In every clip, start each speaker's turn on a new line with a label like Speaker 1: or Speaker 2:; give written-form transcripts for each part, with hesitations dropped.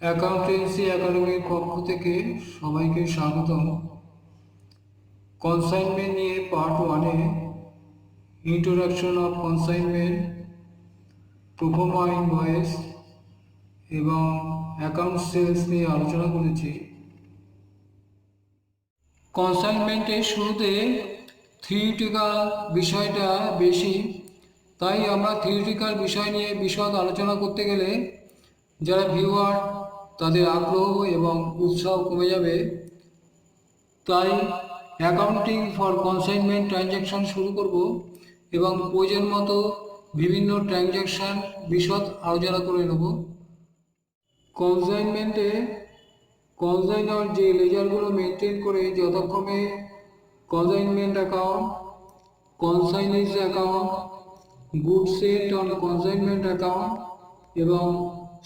Speaker 1: Accountancy একাডেমির পক্ষ থেকে সবাইকে স্বাগতম। কনসাইনমেন্ট নিয়ে পার্ট 1-এ introduction of consignment, proforma invoice এবং অ্যাকাউন্ট সেলস নিয়ে আলোচনা করেছি। কনসাইনমেন্টের শুরুতে থিওরিটিক্যাল বিষয়টা বেশি, তাই আমরা থিওরিটিক্যাল বিষয় নিয়ে বিশদ আলোচনা করতে গেলে যারা ভিউয়ার তাদের আগ্রহ এবং উৎসাহ কমে যাবে। তাই অ্যাকাউন্টিং ফর কনসাইনমেন্ট ট্রানজ্যাকশন শুরু করব এবং প্রয়োজন মতো বিভিন্ন ট্রানজ্যাকশান বিশদ আলোচনা করে নেব। কনসাইনমেন্টে কনসাইনার যে লেজারগুলো মেনটেন করে যথাক্রমে consignment account, consignee's account, goods sent on consignment account এবং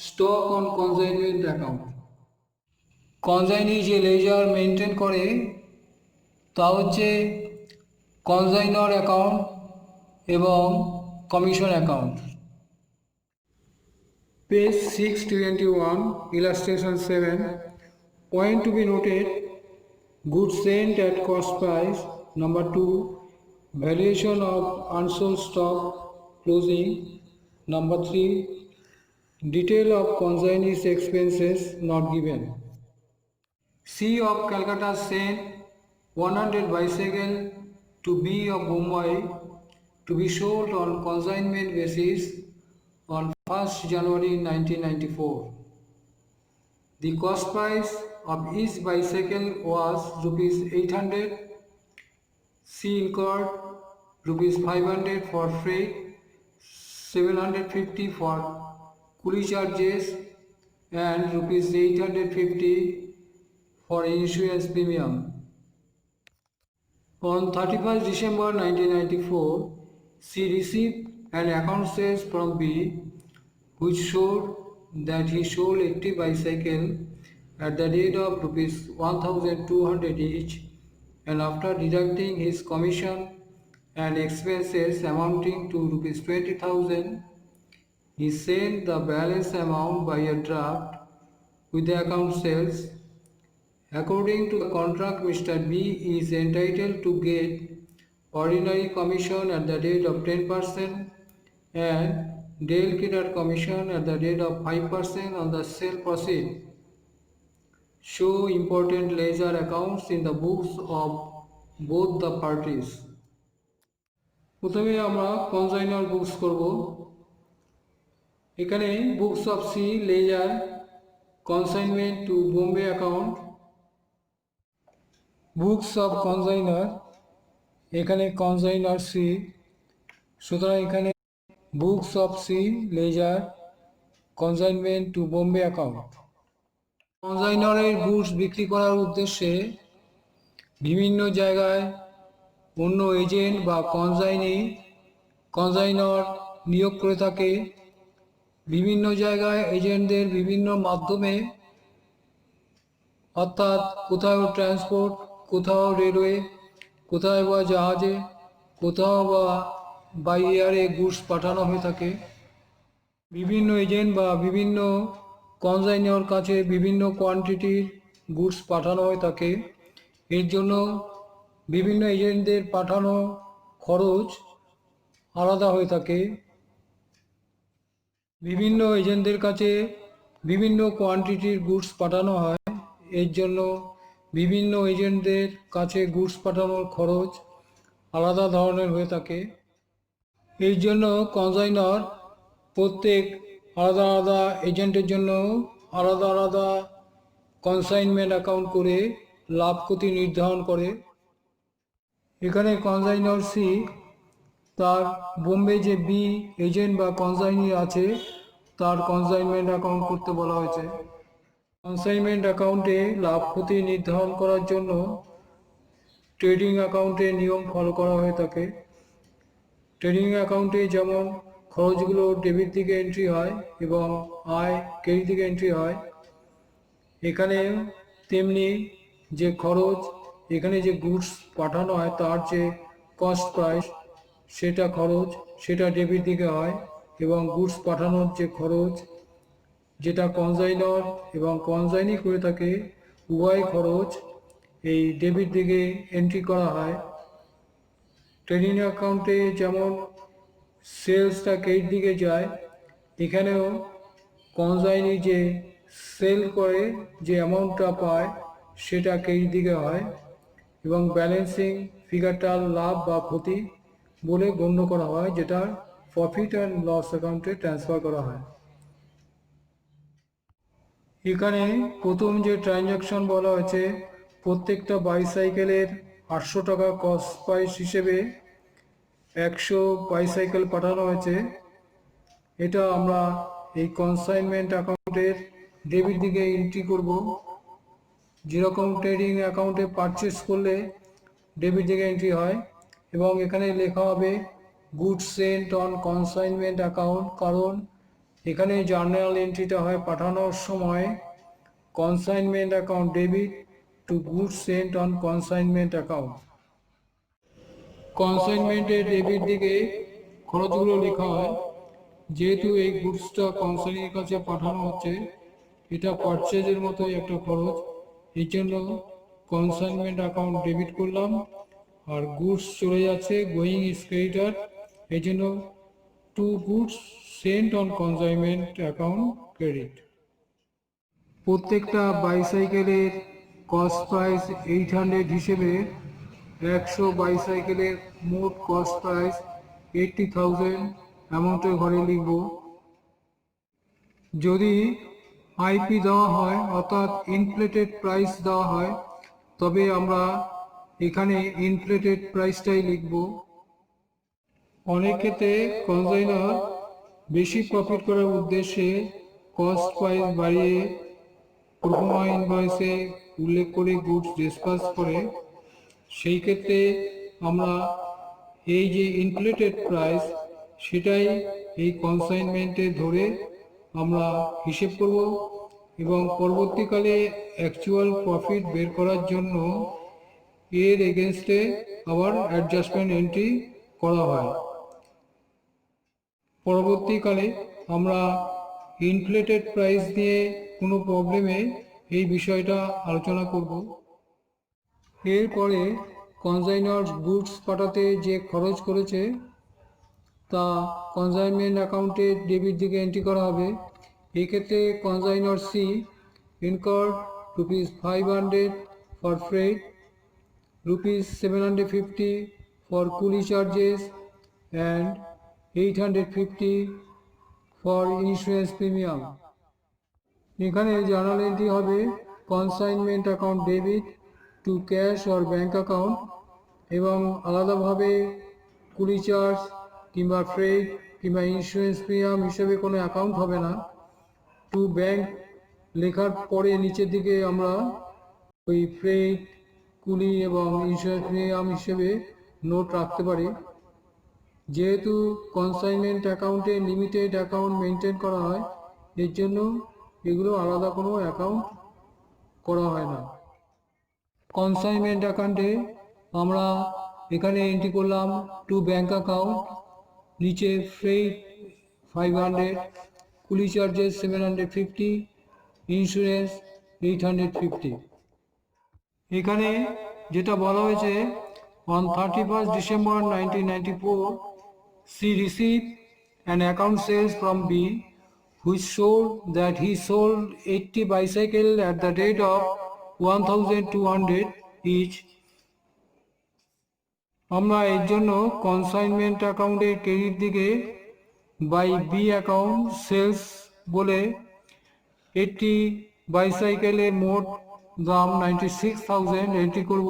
Speaker 1: stock on consignment account. Consignee যে লেজার মেনটেন করে তা হচ্ছে কনসাইনার অ্যাকাউন্ট এবং commission account. Page 621, illustration 7. Point to be noted: goods sent at cost price. Number 2, valuation of unsold stock closing. Number 3, detail of consignee's expenses not given. C of Calcutta sent 100 bicycle to B of Mumbai to be sold on consignment basis on 1st January 1994. The cost price of each bicycle was rupees 800. C incurred rupees 500 for freight, 750 for coolie charges and rupees 850 for insurance premium. On 31st December 1994, she received an account sales from B which showed that he sold 80 bicycles at the rate of rupees 1200 each, and after deducting his commission and expenses amounting to rupees 20,000, he sent the balance amount by a draft with the account sales. According to the contract, Mr. B is entitled to get ordinary commission at the rate of 10% and delegated commission at the rate of 5% on the sale proceed. Show important ledger accounts in the books of both the parties. প্রথমে আমরা কনসাইনার books করব। এখানে books of C ledger consignment to Bombay account, books of consignor, এখানে consignor C, সুতরাং এখানে books of C ledger consignment to Bombay account. কনসাইনারের goods বিক্রি করার উদ্দেশ্যে বিভিন্ন জায়গায় অন্য এজেন্ট বা কনসাইনার নিয়োগ করে থাকে। বিভিন্ন জায়গায় এজেন্টদের বিভিন্ন মাধ্যমে, অর্থাৎ কোথাও ট্রান্সপোর্ট, কোথাও রেলওয়ে, কোথাও বা জাহাজে, কোথাও বা বাই এয়ারে গুডস পাঠানো হয়ে থাকে। বিভিন্ন এজেন্ট বা বিভিন্ন কনসাইনার কাছে বিভিন্ন কোয়ান্টিটির গুডস পাঠানো হয়ে থাকে। এর জন্য বিভিন্ন এজেন্টদের পাঠানো খরচ আলাদা হয়ে থাকে। বিভিন্ন এজেন্টদের কাছে বিভিন্ন কোয়ান্টিটির গুডস পাঠানো হয়, এর জন্য বিভিন্ন এজেন্টদের কাছে গুডস পাঠানোর খরচ আলাদা ধরনের হয়ে থাকে। এই জন্য কনসাইনার প্রত্যেক আলাদা আলাদা এজেন্টের জন্য আলাদা আলাদা কনসাইনমেন্ট অ্যাকাউন্ট করে লাভ ক্ষতি নির্ধারণ করে। এখানে কনসাইনার সি তার বোম্বে যে বি এজেন্ট বা কনসাইনি আছে তার কনসাইনমেন্ট অ্যাকাউন্ট করতে বলা হয়েছে। কনসাইনমেন্ট অ্যাকাউন্টে লাভ ক্ষতি নির্ধারণ করার জন্য ট্রেডিং অ্যাকাউন্টের নিয়ম ফলো করা হয়ে থাকে। ট্রেডিং অ্যাকাউন্টে যেমন খরচগুলো ডেবিট দিকে এন্ট্রি হয় এবং আয় ক্রেডিট দিকে এন্ট্রি হয়, এখানে তেমনি যে খরচ, এখানে যে গুডস পাঠানো হয় তার যে কস্ট প্রাইস, সেটা খরচ, সেটা ডেবিট দিকে হয় এবং গুডস পাঠানোর যে খরচ যেটা কনসাইনর এবং কনসাইনি করে থাকে উভয় খরচ এই ডেবিট দিকে এন্ট্রি করা হয়। ট্রেডিং অ্যাকাউন্টে যেমন সেলসটা ক্রেডিট দিকে যায়, এখানেও কনসাইনি যে সেল করে যে অ্যামাউন্টটা পায় সেটা ক্রেডিট দিকে হয় এবং ব্যালেন্সিং ফিগারটা লাভ বা ক্ষতি বলে গণ্য করা হয়, যেটা প্রফিট অ্যান্ড লস অ্যাকাউন্টে ট্রান্সফার করা হয়। এখানে প্রথম যে ট্রানজ্যাকশন বলা হয়েছে, প্রত্যেকটা বাইসাইকেলের 800 টাকা কস্ট প্রাইস হিসেবে 100 বাইসাইকেল পাঠানো হয়েছে। এটা আমরা এই কনসাইনমেন্ট অ্যাকাউন্টের ডেবিট দিকে এন্ট্রি করব। যেরকম ট্রেডিং অ্যাকাউন্টে পারচেস করলে ডেবিট দিকে এন্ট্রি হয়, এবং এখানে লেখা হবে goods sent on consignment account, কারণ এখানে জার্নাল এন্ট্রিটা হয় পাঠানোর সময় consignment account debit to goods sent on consignment account. কনসাইনমেন্টের ডেবিট দিকে খরচগুলো লেখা হয়। যেহেতু এই গুডসটা কনসাইনির কাছে পাঠানো হচ্ছে, এটা পারচেজের মতোই একটা খরচ, এই জন্য কনসাইনমেন্ট অ্যাকাউন্ট ডেবিট করলাম। আর গুডস চলে যাচ্ছে গোয়িং ইজ ক্রেডিটার, এই জন্য to goods sent on consignment account credit. প্রত্যেকটা বাইসাইকেলের কস্ট প্রাইস 800 হিসেবে 100 বাইসাইকেলের মোট কস্ট প্রাইস 80,000 অ্যামাউন্টের ঘরে লিখব। যদি আইপি দেওয়া হয় অর্থাৎ ইনফ্লেটেড প্রাইস দেওয়া হয়, তবে আমরা এখানে ইনফ্লেটেড প্রাইসটাই লিখব। অনেক ক্ষেত্রে কনসাইনার বেশি প্রফিট করার উদ্দেশ্যে কস্ট প্রাইস বাড়িয়ে প্রোফার্মা ইনভয়েসে উল্লেখ করে গুডস ডিসপাস করে। সেই ক্ষেত্রে আমরা এই যে ইনফ্লেটেড প্রাইস সেটাই এই কনসাইনমেন্টে ধরে আমরা হিসেব করব, এবং পরবর্তীকালে অ্যাকচুয়াল প্রফিট বের করার জন্য এর এগেনস্টে আবার অ্যাডজাস্টমেন্ট এন্ট্রি করা হয়। পরবর্তীকালে আমরা ইনফ্লেটেড প্রাইস নিয়ে কোনো প্রবলেমে এই বিষয়টা আলোচনা করব। এরপরে কনসাইনার গুডস পাঠাতে যে খরচ করেছে তা কনসাইনমেন্ট অ্যাকাউন্টে ডেবিট দিকে এন্ট্রি করা হবে। এই ক্ষেত্রে consignor C incurred ₹500 for freight, ₹750 for coolie charges and 850 for insurance premium. এখানে জার্নাল এন্ট্রি হবে consignment account debit to cash or bank account, এবং আলাদাভাবে কুলি চার্জ কিংবা ফ্রেট কিংবা ইন্স্যুরেন্স প্রিমিয়াম হিসেবে কোনো অ্যাকাউন্ট হবে না। টু ব্যাঙ্ক লেখার পরে নিচের দিকে আমরা ওই ফ্রেট, কুলি এবং ইন্স্যুরেন্স প্রিমিয়াম হিসেবে নোট রাখতে পারি। যেহেতু কনসাইনমেন্ট অ্যাকাউন্টে লিমিটেড অ্যাকাউন্ট মেনটেন করা হয়, এর জন্য এগুলো আলাদা কোনো অ্যাকাউন্ট করা হয় না। কনসাইনমেন্ট অ্যাকাউন্টে আমরা এখানে এন্ট্রি করলাম টু ব্যাঙ্ক অ্যাকাউন্ট, নিচে ফ্রেট 500, কুলি চার্জেস 750, ইন্স্যুরেন্স 850। এখানে যেটা বলা হয়েছে, on 31st December 1994 she received an account sales from B which showed that he sold 80 bicycles at the rate of 1,200 each. আমরা এর জন্য কনসাইনমেন্ট অ্যাকাউন্টের ক্রেডিট দিকে বাই বি অ্যাকাউন্ট সেলস বলে 80 বাইসাইকেলের মোট দাম 96,000 এন্ট্রি করব।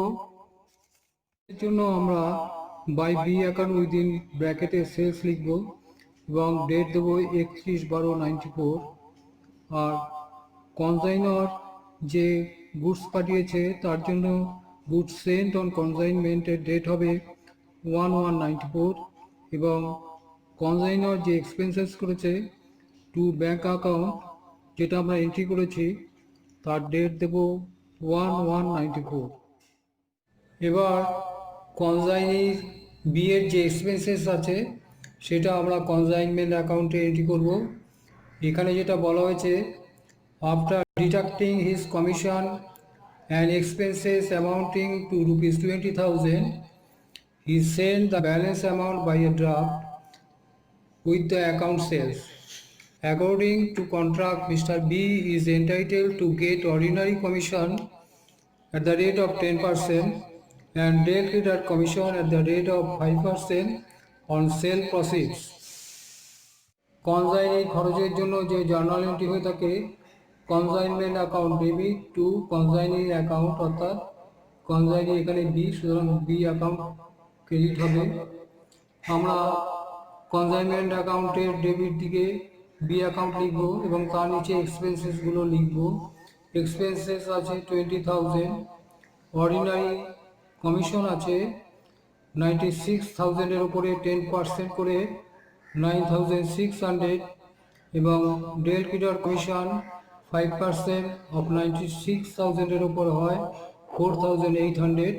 Speaker 1: এর জন্য আমরা বাই বি অ্যাকাউন্ট উইদিন ব্র্যাকেটে সেলস লিখব এবং ডেট দেবো 31/12/94। আর কনসাইনার যে গুডস পাঠিয়েছে তার জন্য গুডস সেন্ট অন কনসাইনমেন্টের ডেট হবে 1/1/94, এবং কনসাইনার যে এক্সপেন্সেস করেছে টু ব্যাঙ্ক অ্যাকাউন্ট যেটা আমরা এন্ট্রি করেছি তার ডেট দেব 1/1/94। এবার কনসাইনির বিয়ের যে এক্সপেন্সেস আছে সেটা আমরা কনসাইনমেন্ট অ্যাকাউন্টে এন্ট্রি করব। এখানে যেটা বলা হয়েছে After deducting his commission and expenses amounting to rupees 20,000, he sent the balance amount by a draft with the account sales. According to contract, Mr. B is entitled to get ordinary commission at the rate of 10% and day credit commission at the rate of 5% on sale proceeds. Consignee খরচের জন্য যে journal entry হয়ে থাকে কনজাইনমেন্ট account debit two consignee account, অর্থাৎ consignee এখানে B, সুতরাং B account credit হবে। আমরা কনজাইনমেন্ট অ্যাকাউন্টের ডেবিট দিকে বি অ্যাকাউন্ট লিখব এবং তার নিচে এক্সপেন্সেসগুলো লিখব। এক্সপেন্সেস আছে 20,000, অর্ডিনারি কমিশন আছে 96,000-এর উপরে 10% করে 9,600 এবং ডেল ক্রেডিট কমিশন 5% অফ 96,000-এর উপর হয় 4,800।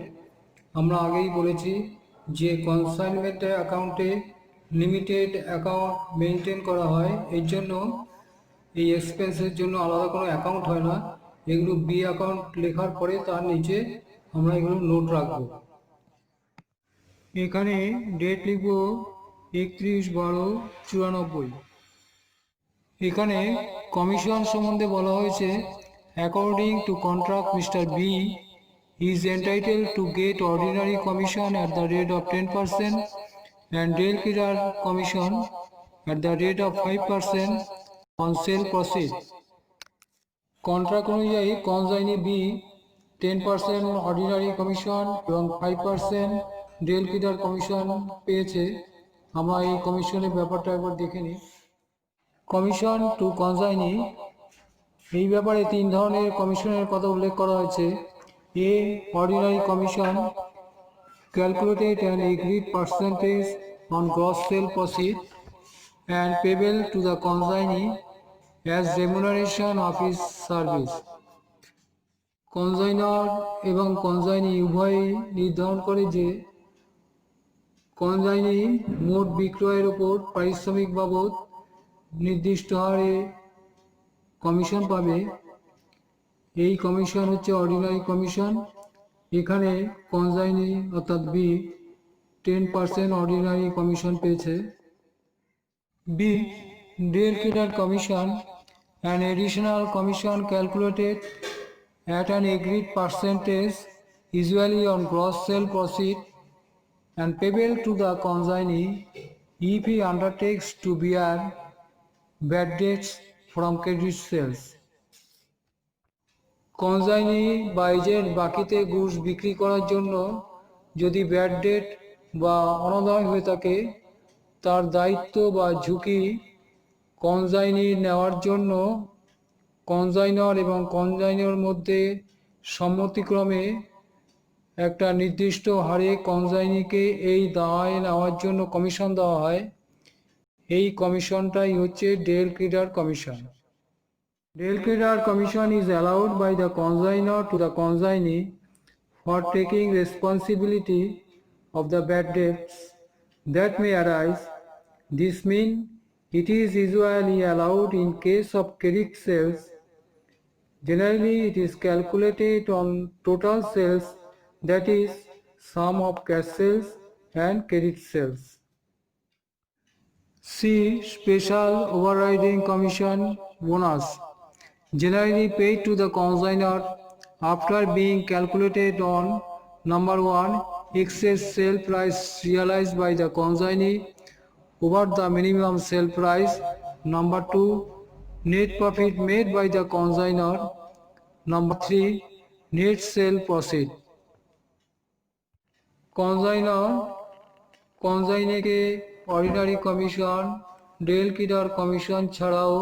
Speaker 1: আমরা আগেই বলেছি যে কনসাইনমেন্ট অ্যাকাউন্টে লিমিটেড অ্যাকাউন্ট মেনটেন করা হয়, এর জন্য এই এক্সপেন্সের জন্য আলাদা কোনো অ্যাকাউন্ট হয় না। এগুলো বি অ্যাকাউন্ট লেখার পরে তার নিচে আমরা এগুলো নোট রাখবো। এখানে ডেট লিখব 31/12/94। এখানে কমিশন সম্বন্ধে বলা হয়েছে according to contract mister B is entitled to get ordinary commission at the rate of 10% and deal clearer commission at the rate of 5% on sale proceed. Contract অনুযায়ী কনজাইনি বি 10% অর্ডিনারি কমিশন এবং 5% del clear commission পেয়েছে। আমরা এই কমিশনের ব্যাপারটা একবার দেখে নিই। কমিশন টু কনজাইনি, এই ব্যাপারে তিন ধরনের কমিশনের কথা উল্লেখ করা হয়েছে। A. Ordinary commission, calculated and agreed percentage on gross sale proceed and payable to the consignee as remuneration of his service. Consignor এবং কনজাইনি উভয়ই নির্ধারণ করে যে কনজাইনি মোট বিক্রয়ের উপর পারিশ্রমিক বাবদ নির্দিষ্ট হারে কমিশন পাবে। এই কমিশন হচ্ছে অর্ডিনারি কমিশন। এখানে কনজাইনি অর্থাৎ বি 10% অর্ডিনারি কমিশন পেয়েছে। B del credit commission, an additional commission calculated at an agreed percentage usually on gross sale proceed and payable to the consignee if he undertakes to bear bad debts from credit sales. Consignee বা agent বাকিতে goods বিক্রি করার জন্য যদি bad date বা অনাদায় হয়ে থাকে, তার দায়িত্ব বা ঝুঁকি কনজাইনি নেওয়ার জন্য কনজাইনার এবং কনজাইনার মধ্যে সম্মতিক্রমে একটা নির্দিষ্ট হারে কনজাইনিকে এই দায় নেওয়ার জন্য কমিশন দেওয়া হয়। এই কমিশনটাই হচ্ছে del credit commission. Deal credit commission is allowed by the consignor to the consignee for taking responsibility of the bad debts that may arise. This means it is usually allowed in case of credit sales. Generally, it is calculated on total sales, that is, sum of cash sales and credit sales. C. Special overriding commission bonus, generally paid to the consignor after being calculated on number 1, excess sale price realized by the consignee over the minimum sale price, number 2, net profit made by the consignor, number 3, net sale proceed. কনজাইনিকে ordinary commission, del credit commission ছাড়াও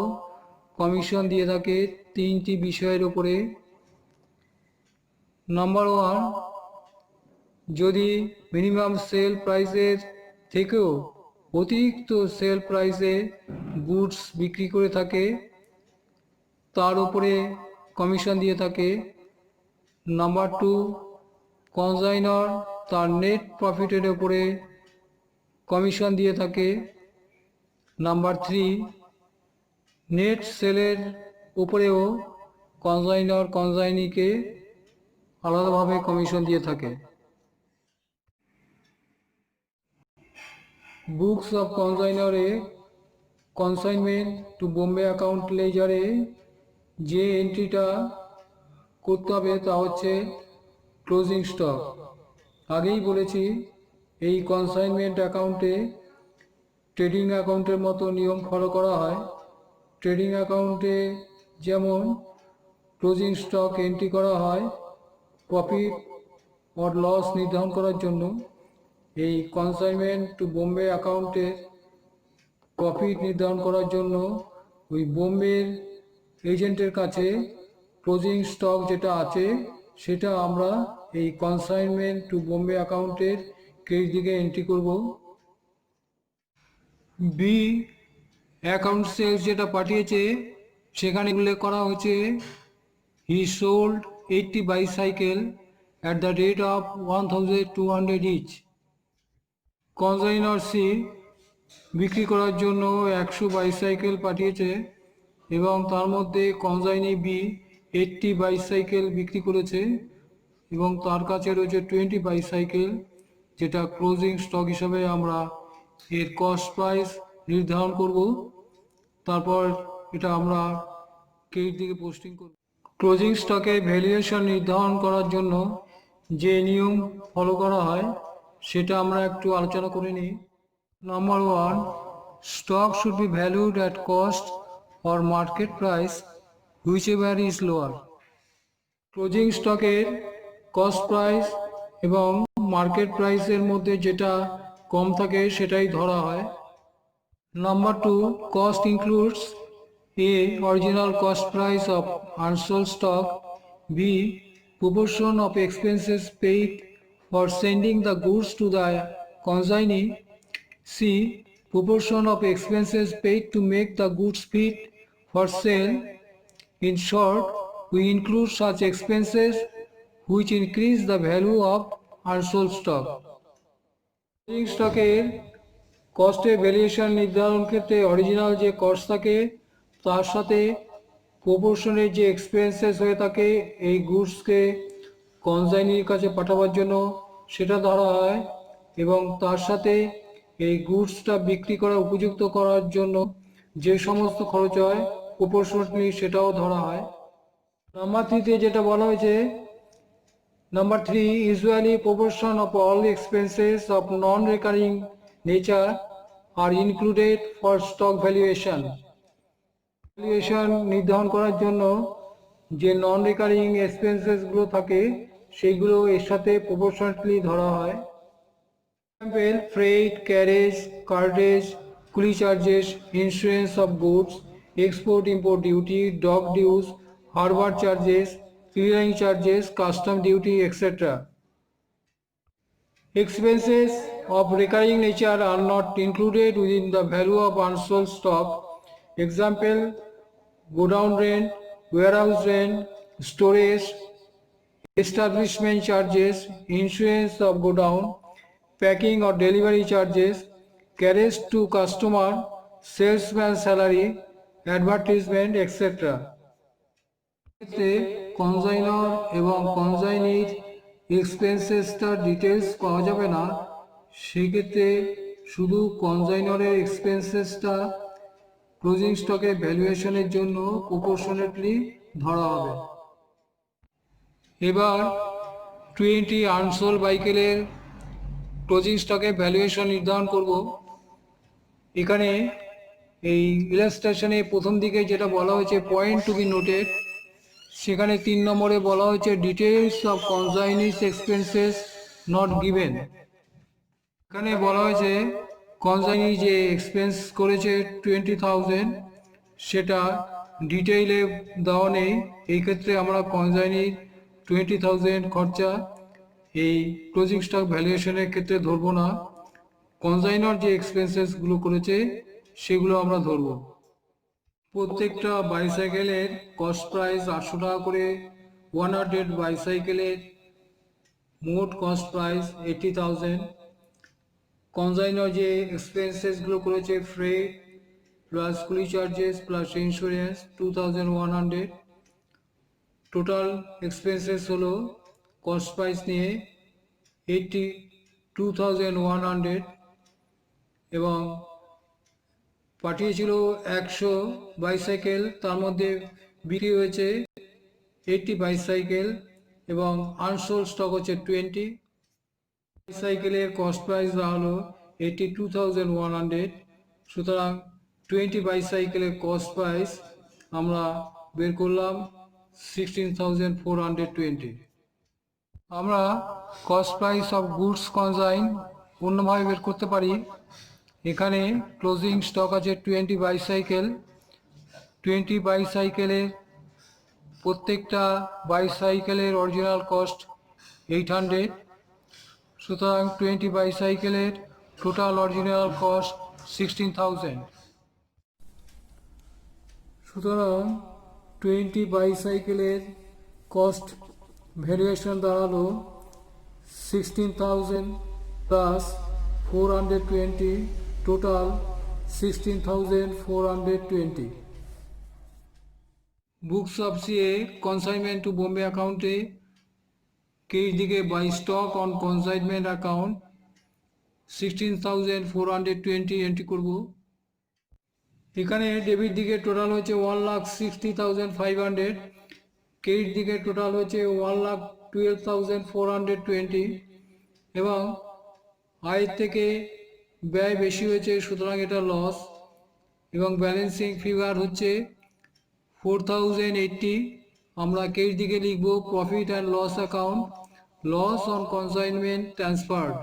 Speaker 1: commission দিয়ে থাকে তিনটি বিষয়ের উপরে। Number 1, যদি minimum sell প্রাইসের থেকেও অতিরিক্ত সেল প্রাইসে গুডস বিক্রি করে থাকে তার উপরে কমিশন দিয়ে থাকে। নাম্বার 2, কনজাইনার তার নেট প্রফিটের উপরে কমিশন দিয়ে থাকে। নাম্বার 3, নেট সেলের উপরেও কনসাইনর কনসাইনিকে আলাদাভাবে কমিশন দিয়ে থাকে। বুকস অফ কনসাইনরে কনসাইনমেন্ট টু বোম্বে অ্যাকাউন্ট লেজারে যে এন্ট্রিটা করতে হবে তা হচ্ছে ক্লোজিং স্টক। আগেই বলেছি এই কনসাইনমেন্ট অ্যাকাউন্টে ট্রেডিং অ্যাকাউন্টের মতো নিয়ম ফলো করা হয়। ট্রেডিং অ্যাকাউন্টে যেমন ক্লোজিং স্টক এন্ট্রি করা হয় প্রফিট অর লস নির্ধারণ করার জন্য, এই কনসাইনমেন্ট টু বোম্বে অ্যাকাউন্টের প্রফিট নির্ধারণ করার জন্য ওই বোম্বের এজেন্টের কাছে ক্লোজিং স্টক যেটা আছে সেটা আমরা এই কনসাইনমেন্ট টু বোম্বে অ্যাকাউন্টের ক্রেডিট দিকে এন্ট্রি করব। বি অ্যাকাউন্ট সেলস যেটা পাঠিয়েছে সেখানে উল্লেখ করা হয়েছে he sold 80 bicycle at the rate of 1200 each. Consignor C বিক্রি করার জন্য 100 বাইসাইকেল পাঠিয়েছে এবং তার মধ্যে কনসাইনি বি 80 বাইসাইকেল বিক্রি করেছে এবং তার কাছে রয়েছে 20 বাইসাইকেল, যেটা ক্লোজিং স্টক হিসাবে আমরা এর কস্ট প্রাইস নির্ধারণ করব। তারপর এটা আমরা ক্রেডিট দিকে পোস্টিং করব। ক্লোজিং স্টকে ভ্যালুয়েশন নির্ধারণ করার জন্য যে নিয়ম ফলো করা হয় সেটা আমরা একটু আলোচনা করে নিই। Number 1, stock should be valued at cost or market price whichever is lower. Closing স্টকের কস্ট প্রাইস এবং মার্কেট প্রাইসের মধ্যে যেটা কম থাকে সেটাই ধরা হয়। Number 2, cost includes A. Original cost price of unsold stock, B. Proportion of expenses paid for sending the goods to the consignee, C. Proportion of expenses paid to make the goods fit for sale. In short, we include such expenses which increase the value of unsold stock. Closing স্টকের কস্টের valuation নির্ধারণ ক্ষেত্রে original যে cost থাকে তার সাথে প্রপোর্শনের যে expenses হয়ে থাকে এই গুডসকে কনসাইনির কাছে পাঠাবার জন্য সেটা ধরা হয় এবং তার সাথে এই গুডসটা বিক্রি করা উপযুক্ত করার জন্য যে সমস্ত খরচ হয় প্রপোর্শনালি সেটাও ধরা হয়। নাম্বার 3-তে যেটা বলা হয়েছে, number 3, usually proportion of all expenses of non-recurring nature are included for stock valuation. Valuation নির্ধারণ করার জন্য যে নন রিকারিং এক্সপেন্সেসগুলো থাকে সেইগুলো এর সাথে প্রপোর্শনালি ধরা হয়। Example, freight, carriage, cartage, coolie charges, insurance of goods, export import duty, dock dues, harbour charges, clearing charges, custom duty, etcetera. Expenses of recurring nature are not included within the value of unsold stock. Example, godown rent, warehouse rent, storage, establishment charges, insurance of godown, packing or delivery charges, carriage to customer, salesman salary, advertisement, etc. ক্ষেত্রে কনসাইনর এবং কনসাইনির এক্সপেন্সেসটার details পাওয়া যাবে না, সেক্ষেত্রে শুধু কনসাইনরের এক্সপেন্সেসটা closing স্টকের ভ্যালুয়েশনের জন্য proportionately ধরা হবে। এবার 20 আনসোল্ড বাইকেলের ক্লোজিং স্টকে ভ্যালুয়েশন নির্ধারণ করব। এখানে এই ইলাস্ট্রেশনে প্রথম দিকে যেটা বলা হয়েছে পয়েন্ট টু বি নোটেড, সেখানে 3 নম্বরে বলা হয়েছে details of consignee's expenses not given. এখানে বলা হয়েছে কনসাইনি যে এক্সপেন্স করেছে 20,000 সেটা ডিটেইলে দেওয়া নেই। এই ক্ষেত্রে আমরা কনসাইনির 20,000 খরচা এই ক্লোজিং স্টক ভ্যালুয়েশনের ক্ষেত্রে ধরবো না। কনসাইনর যে এক্সপেন্সেসগুলো করেছে সেগুলো আমরা ধরবো। প্রত্যেকটা বাইসাইকেলের কস্ট প্রাইস 800 টাকা করে। 100 বাইসাইকেলের মোট কস্ট প্রাইস 80,000। কনসাইনর যে এক্সপেন্সেসগুলো করেছে ফ্রেট, প্লাস কুলি charges plus insurance 2100। Total expenses হলো কস্ট প্রাইস নিয়ে 82,100 এবং পাঠিয়েছিল 100 বাইসাইকেল, তার মধ্যে বিক্রি হয়েছে 80 বাইসাইকেল এবং আনসোল্ড স্টক হচ্ছে 20। বাইসাইকেলের কস্ট প্রাইস হলো 82,100। সুতরাং 20 বাইসাইকেলের কস্ট প্রাইস আমরা বের করলাম 16,420। আমরা কস্ট প্রাইস অফ গুডস কনসাইন অন্যভাবে বের করতে পারি। এখানে ক্লোজিং স্টক আছে 20 বাইসাইকেল। 20 বাইসাইকেলের প্রত্যেকটা বাইসাইকেলের অরিজিনাল কস্ট 800। সুতরাং 20 বাইসাইকেলের টোটাল অরিজিনাল কস্ট 16,000। সুতরাং 20 বাইসাইকেলের কস্ট ভ্যারিয়েশন দাঁড়ালো 16,000 plus 420, total 16,420। Books of CA consignment to Bombay অ্যাকাউন্টে কেই দিকে by stock on consignment account 16,420 entry করব। এখানে ডেবিট দিকে টোটাল হচ্ছে 1,60,500, ক্রেডিট দিকে টোটাল হচ্ছে 1,12,420 এবং আয়ের থেকে ব্যয় বেশি হয়েছে, সুতরাং এটা লস এবং ব্যালেন্সিং ফিগার হচ্ছে 4,080। আমরা ক্রেডিট দিকে লিখব profit and loss account, loss on consignment transferred.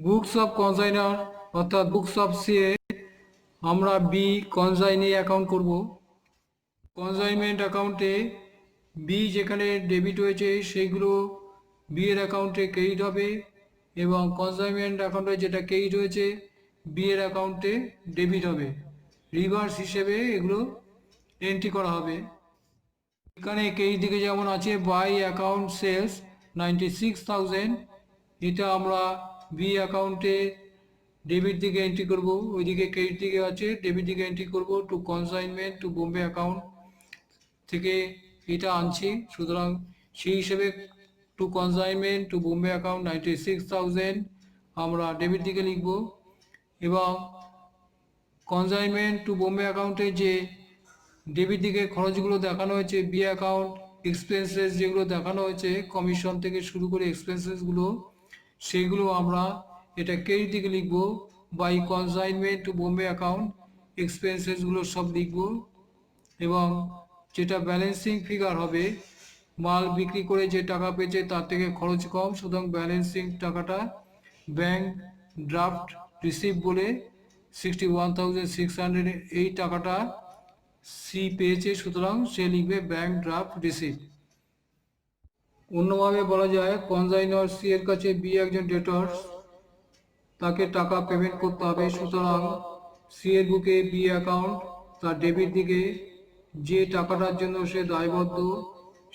Speaker 1: Books of consignor অর্থাৎ বুকস অফ সিএ আমরা বি কনসাইনি অ্যাকাউন্ট করব। কনসাইনমেন্ট অ্যাকাউন্টে বি যেখানে ডেবিট হয়েছে সেইগুলো বি এর অ্যাকাউন্টে ক্রেডিট হবে এবং কনসাইনমেন্ট অ্যাকাউন্টে যেটা ক্রেডিট হয়েছে বি এর অ্যাকাউন্টে ডেবিট হবে। রিভার্স হিসেবে এগুলো এন্ট্রি করা হবে। এখানে ক্রেডিট দিকে যেমন আছে বাই অ্যাকাউন্ট সেলস 96,000, এটা আমরা বি অ্যাকাউন্টে ডেবিট দিকে এন্ট্রি করব, ওইদিকে ক্রেডিট দিকে আছে ডেবিট দিকে এন্ট্রি করব। To consignment to Bombay account থেকে এটা আনছি, সুতরাং সেই হিসেবে to consignment to Bombay account 96,000 আমরা ডেবিট দিকে লিখব এবং কনসাইনমেন্ট টু বোম্বে অ্যাকাউন্টে যে ডেবিট দিকে খরচগুলো দেখানো হয়েছে বি অ্যাকাউন্ট এক্সপেন্সেস যেগুলো দেখানো হয়েছে কমিশন থেকে শুরু করে এক্সপেন্সেসগুলো, সেইগুলো আমরা এটা ক্রেডিট দিকে লিখব। By consignment to Bombay account এক্সপেন্সেসগুলো সব লিখব এবং যেটা ব্যালেন্সিং ফিগার হবে মাল বিক্রি করে যে টাকা পেয়েছে তার থেকে খরচ কম, সুতরাং ব্যালেন্সিং টাকাটা ব্যাংক ড্রাফট রিসিভ বলে 61,600 এই টাকাটা সি পেয়েছে, সুতরাং সে লিখবে ব্যাংক ড্রাফট রিসিভ। অন্যভাবে বলা যায় কনসাইনর সি এর কাছে বি একজন ডেটর্স, তাকে টাকা পেমেন্ট করতে হবে, সুতরাং সি এর বুকে বি অ্যাকাউন্ট তার ডেবিট দিকে যে টাকাটার জন্য সে দায়বদ্ধ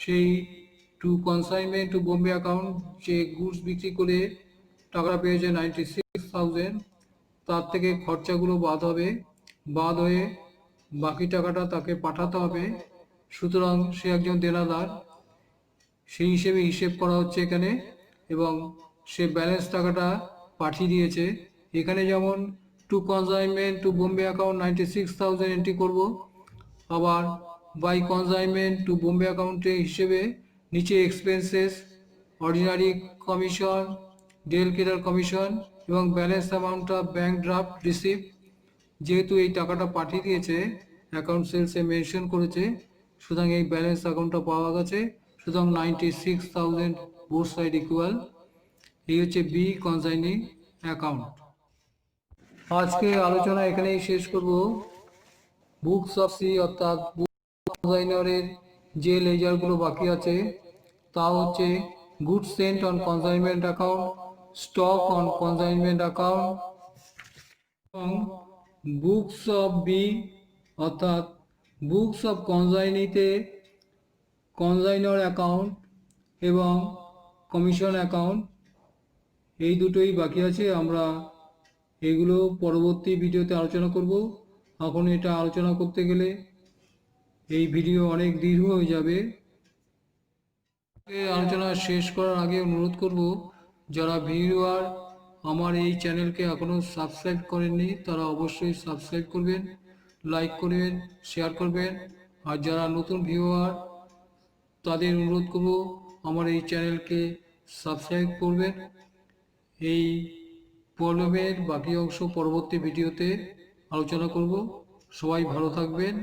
Speaker 1: সেই to consignment to Bombay account যে গুডস বিক্রি করে টাকা পেয়েছে 96,000, তার থেকে খরচাগুলো বাদ হবে, বাদ হয়ে বাকি টাকাটা তাকে পাঠাতে হবে, সুতরাং সে একজন দেনাদার, সেই হিসেবে হিসেব করা হচ্ছে এখানে এবং সে ব্যালেন্স টাকাটা পাঠিয়ে দিয়েছে। এখানে যেমন to consignment to Bombay account 96,000 entry করব, আবার বাই কনসাইনমেন্ট টু বোম্বে অ্যাকাউন্টে হিসেবে নিচে expenses ordinary commission del credere commission এবং balance amount of bank draft receive, যেহেতু এই টাকাটা পাঠিয়ে দিয়েছে অ্যাকাউন্ট সেলসে মেনশন করেছে, সুতরাং এই ব্যালেন্স অ্যাকাউন্টটা পাওয়া গেছে, সুতরাং 96,000 বোথ সাইড ইকুয়াল। এই হচ্ছে বি কনসাইনি অ্যাকাউন্ট। আজকে আলোচনা এখানেই শেষ করব। বুকস অফ সি অর্থাৎ কনসাইনারের যে লেজারগুলো বাকি আছে তা হচ্ছে goods sent on consignment account, stock on consignment account এবং বুকস অফ বি অর্থাৎ বুকস অফ কনসাইনিতে কনসাইনর অ্যাকাউন্ট এবং কমিশন অ্যাকাউন্ট, এই দুটোই বাকি আছে। আমরা এগুলো পরবর্তী ভিডিওতে আলোচনা করব। এখন এটা আলোচনা করতে গেলে এই ভিডিও অনেক দীর্ঘ হয়ে যাবে। এই আলোচনা শেষ করার আগে অনুরোধ করব, যারা ভিউয়ার আমার এই চ্যানেলকে এখনও সাবস্ক্রাইব করেননি তারা অবশ্যই সাবস্ক্রাইব করবেন, লাইক করবেন, শেয়ার করবেন। আর যারা নতুন ভিউয়ার তাদের অনুরোধ করব আমার এই চ্যানেলকে সাবস্ক্রাইব করবেন। এই পর্বের বাকি অংশ পরবর্তী ভিডিওতে আলোচনা করব। সবাই ভালো থাকবেন।